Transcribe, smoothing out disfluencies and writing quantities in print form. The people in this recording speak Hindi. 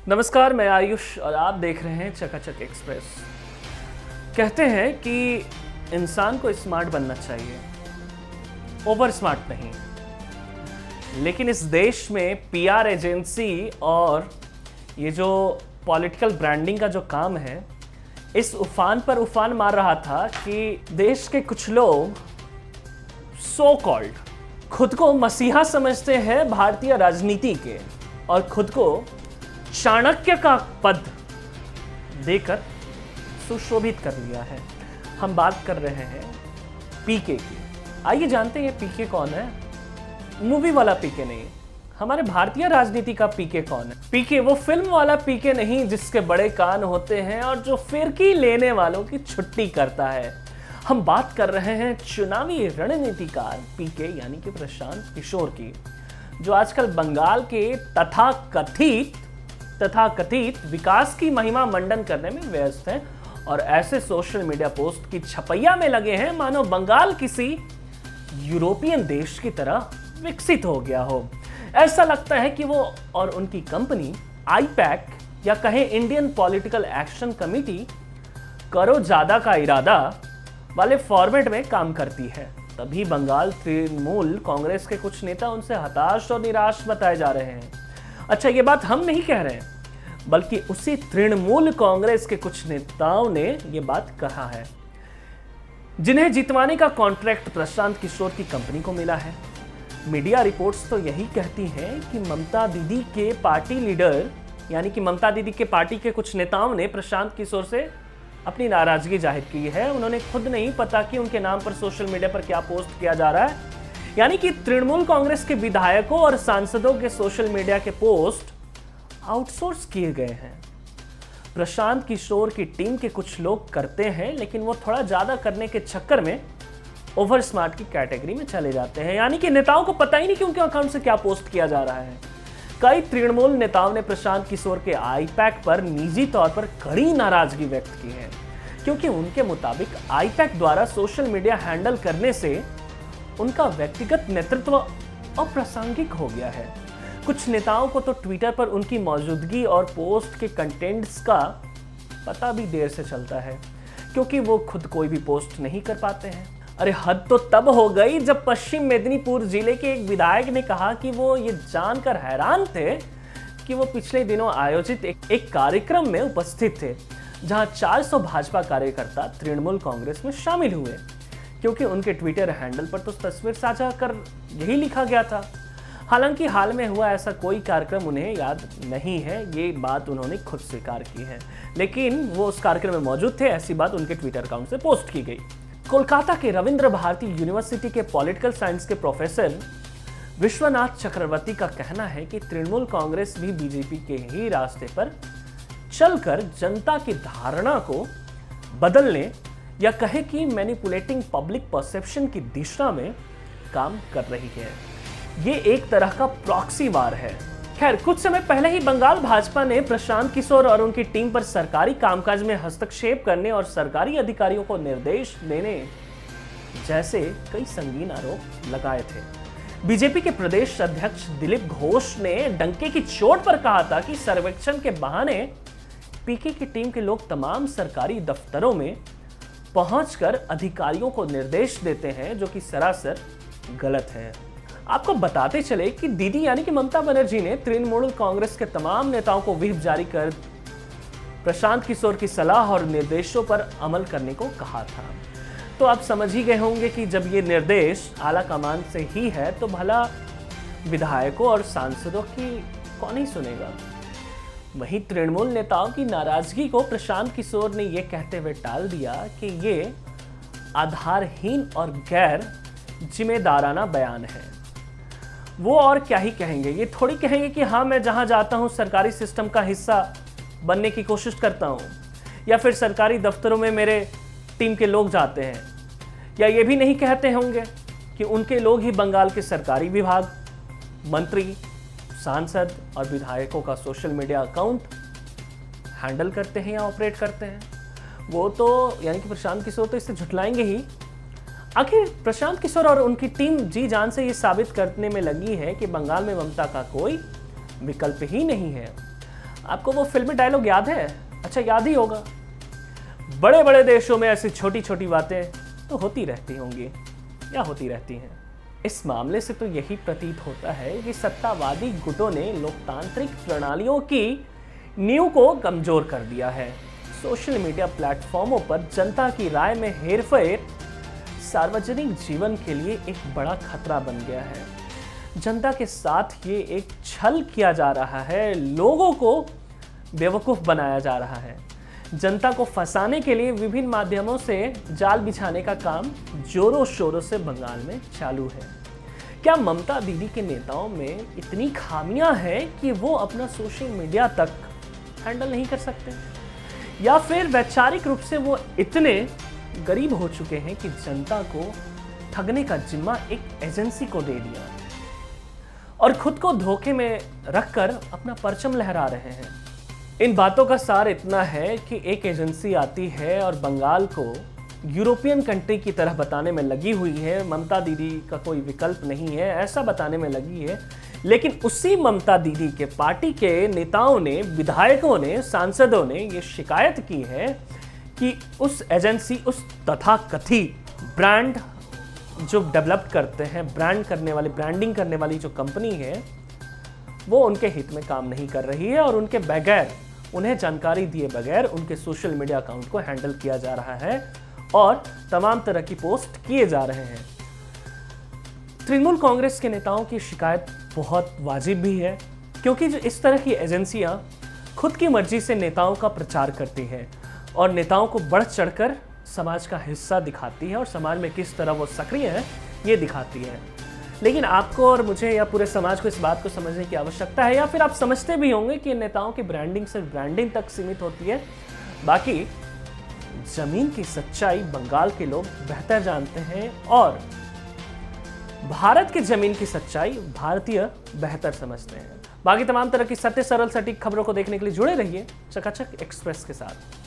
नमस्कार, मैं आयुष और आप देख रहे हैं चकाचक एक्सप्रेस। कहते हैं कि इंसान को स्मार्ट बनना चाहिए, ओवर स्मार्ट नहीं। लेकिन इस देश में पीआर एजेंसी और ये जो पॉलिटिकल ब्रांडिंग का जो काम है, इस उफान पर उफान मार रहा था कि देश के कुछ लोग सो कॉल्ड खुद को मसीहा समझते हैं भारतीय राजनीति के और खुद को चाणक्य का पद देकर सुशोभित कर लिया है। हम बात कर रहे हैं पीके की। आइए जानते हैं ये पीके कौन है। मूवी वाला पीके नहीं, हमारे भारतीय राजनीति का पीके कौन है। पीके वो फिल्म वाला पीके नहीं जिसके बड़े कान होते हैं और जो फिरकी लेने वालों की छुट्टी करता है। हम बात कर रहे हैं चुनावी रणनीतिकार पीके यानी कि प्रशांत किशोर की, जो आजकल बंगाल के तथाकथित विकास की महिमा मंडन करने में व्यस्त हैं और ऐसे सोशल मीडिया पोस्ट की छपैया में लगे हैं मानो बंगाल किसी यूरोपियन देश की तरह विकसित हो गया हो। ऐसा लगता है कि वो और उनकी कंपनी आईपैक या कहें इंडियन पॉलिटिकल एक्शन कमेटी करो ज्यादा का इरादा वाले फॉर्मेट में काम करती है। तभी बंगाल तृणमूल कांग्रेस के कुछ नेता उनसे हताश और निराश बताए जा रहे हैं। अच्छा, ये बात हम नहीं कह रहे, बल्कि उसी तृणमूल कांग्रेस के कुछ नेताओं ने ये बात कहा है, जिन्हें जितवाने का कॉन्ट्रैक्ट प्रशांत किशोर की कंपनी को मिला है। मीडिया रिपोर्ट्स तो यही कहती हैं कि ममता दीदी के पार्टी लीडर यानी कि ममता दीदी के पार्टी के कुछ नेताओं ने प्रशांत किशोर से अपनी नाराजगी जाहिर की है। उन्होंने खुद नहीं पता कि उनके नाम पर सोशल मीडिया पर क्या पोस्ट किया जा रहा है, यानी कि तृणमूल कांग्रेस के विधायकों और सांसदों के सोशल मीडिया के पोस्ट आउटसोर्स किए गए हैं। प्रशांत किशोर की टीम के कुछ लोग करते हैं, लेकिन वो थोड़ा ज्यादा करने के चक्कर में ओवर स्मार्ट की कैटेगरी में चले जाते हैं, यानी कि नेताओं को पता ही नहीं कि उनके अकाउंट से क्या पोस्ट किया जा रहा है। कई तृणमूल नेताओं ने प्रशांत किशोर के आईपैक पर निजी तौर पर कड़ी नाराजगी व्यक्त की है, क्योंकि उनके मुताबिक आईपैक द्वारा सोशल मीडिया हैंडल करने से उनका व्यक्तिगत नेतृत्व अप्रासंगिक हो गया है। कुछ नेताओं को तो ट्विटर पर उनकी मौजूदगी और पोस्ट के कंटेंट्स का पता भी देर से चलता है, क्योंकि वो खुद कोई भी पोस्ट नहीं कर पाते हैं। अरे हद तो तब हो गई जब पश्चिम मेदिनीपुर जिले के एक विधायक ने कहा कि वो ये जानकर हैरान थे कि वो पिछले दिनों आयोजित एक कार्यक्रम में उपस्थित थे, जहां 400 भाजपा कार्यकर्ता तृणमूल कांग्रेस में शामिल हुए, क्योंकि उनके ट्विटर हैंडल पर तो तस्वीर साझा कर यही लिखा गया था। हालांकि हाल में हुआ ऐसा कोई कार्यक्रम उन्हें याद नहीं है, ये बात उन्होंने खुद स्वीकार की है, लेकिन वो उस कार्यक्रम में मौजूद थे, ऐसी बात उनके ट्विटर अकाउंट से पोस्ट की गई। कोलकाता के रविंद्र भारती यूनिवर्सिटी के पॉलिटिकल साइंस के प्रोफेसर विश्वनाथ चक्रवर्ती का कहना है कि तृणमूल कांग्रेस भी बीजेपी के ही रास्ते पर चलकर जनता की धारणा को बदलने या कहे कि मैनिपुलेटिंग पब्लिक परसेप्शन की दिशा में काम कर रही है। ये एक तरह का प्रॉक्सी वार है। खैर, कुछ समय पहले ही बंगाल भाजपा ने प्रशांत किशोर और उनकी टीम पर सरकारी कामकाज में हस्तक्षेप करने और सरकारी अधिकारियों को निर्देश देने जैसे कई संगीन आरोप लगाए थे। बीजेपी के प्रदेश अध्यक्ष दिलीप घोष ने डंके की चोट पर कहा था कि सर्वेक्षण के बहाने पीके की टीम के लोग तमाम सरकारी दफ्तरों में पहुंचकर अधिकारियों को निर्देश देते हैं, जो कि सरासर गलत है। आपको बताते चले कि दीदी यानी कि ममता बनर्जी ने तृणमूल कांग्रेस के तमाम नेताओं को व्हिप जारी कर प्रशांत किशोर की सलाह और निर्देशों पर अमल करने को कहा था। तो आप समझ ही गए होंगे कि जब ये निर्देश आला कमान से ही है तो भला विधायकों और सांसदों की कौन ही सुनेगा। वहीं तृणमूल नेताओं की नाराजगी को प्रशांत किशोर ने यह कहते हुए टाल दिया कि ये आधारहीन और गैर जिम्मेदाराना बयान है। वो और क्या ही कहेंगे, ये थोड़ी कहेंगे कि हाँ मैं जहां जाता हूं सरकारी सिस्टम का हिस्सा बनने की कोशिश करता हूं, या फिर सरकारी दफ्तरों में मेरे टीम के लोग जाते हैं, या ये भी नहीं कहते होंगे कि उनके लोग ही बंगाल के सरकारी विभाग, मंत्री, सांसद और विधायकों का सोशल मीडिया अकाउंट हैंडल करते हैं या ऑपरेट करते हैं। वो तो यानी कि प्रशांत किशोर तो इससे झुठलाएंगे ही। आखिर प्रशांत किशोर और उनकी टीम जी जान से ये साबित करने में लगी है कि बंगाल में ममता का कोई विकल्प ही नहीं है। आपको वो फिल्मी डायलॉग याद है? अच्छा, याद ही होगा। बड़े बड़े देशों में ऐसी छोटी छोटी बातें तो होती रहती होंगी या होती रहती हैं। इस मामले से तो यही प्रतीत होता है कि सत्तावादी गुटों ने लोकतांत्रिक प्रणालियों की नींव को कमजोर कर दिया है। सोशल मीडिया प्लेटफॉर्मों पर जनता की राय में हेरफेर सार्वजनिक जीवन के लिए एक बड़ा खतरा बन गया है। जनता के साथ ये एक छल किया जा रहा है, लोगों को बेवकूफ बनाया जा रहा है। जनता को फंसाने के लिए विभिन्न माध्यमों से जाल बिछाने का काम जोरों शोरों से बंगाल में चालू है। क्या ममता दीदी के नेताओं में इतनी खामियां हैं कि वो अपना सोशल मीडिया तक हैंडल नहीं कर सकते, या फिर वैचारिक रूप से वो इतने गरीब हो चुके हैं कि जनता को ठगने का जिम्मा एक एजेंसी को दे दिया और खुद को धोखे में रखकर अपना परचम लहरा रहे हैं? इन बातों का सार इतना है कि एक एजेंसी आती है और बंगाल को यूरोपियन कंट्री की तरह बताने में लगी हुई है, ममता दीदी का कोई विकल्प नहीं है, ऐसा बताने में लगी है। लेकिन उसी ममता दीदी के पार्टी के नेताओं ने, विधायकों ने, सांसदों ने ये शिकायत की है कि उस एजेंसी, उस तथाकथित ब्रांड जो डेवलप करते हैं, ब्रांडिंग करने वाली जो कंपनी है, वो उनके हित में काम नहीं कर रही है और उनके बगैर, उन्हें जानकारी दिए बगैर उनके सोशल मीडिया अकाउंट को हैंडल किया जा रहा है और तमाम तरह की पोस्ट किए जा रहे हैं। तृणमूल कांग्रेस के नेताओं की शिकायत बहुत वाजिब भी है, क्योंकि जो इस तरह की एजेंसियां खुद की मर्जी से नेताओं का प्रचार करती हैं और नेताओं को बढ़ चढ़कर समाज का हिस्सा दिखाती है और समाज में किस तरह वो सक्रिय है ये दिखाती है। लेकिन आपको और मुझे या पूरे समाज को इस बात को समझने की आवश्यकता है, या फिर आप समझते भी होंगे कि नेताओं की ब्रांडिंग सिर्फ ब्रांडिंग तक सीमित होती है, बाकी जमीन की सच्चाई बंगाल के लोग बेहतर जानते हैं और भारत की जमीन की सच्चाई भारतीय बेहतर समझते हैं। बाकी तमाम तरह की सत्य, सरल, सटीक खबरों को देखने के लिए जुड़े रहिए चकाचक एक्सप्रेस के साथ।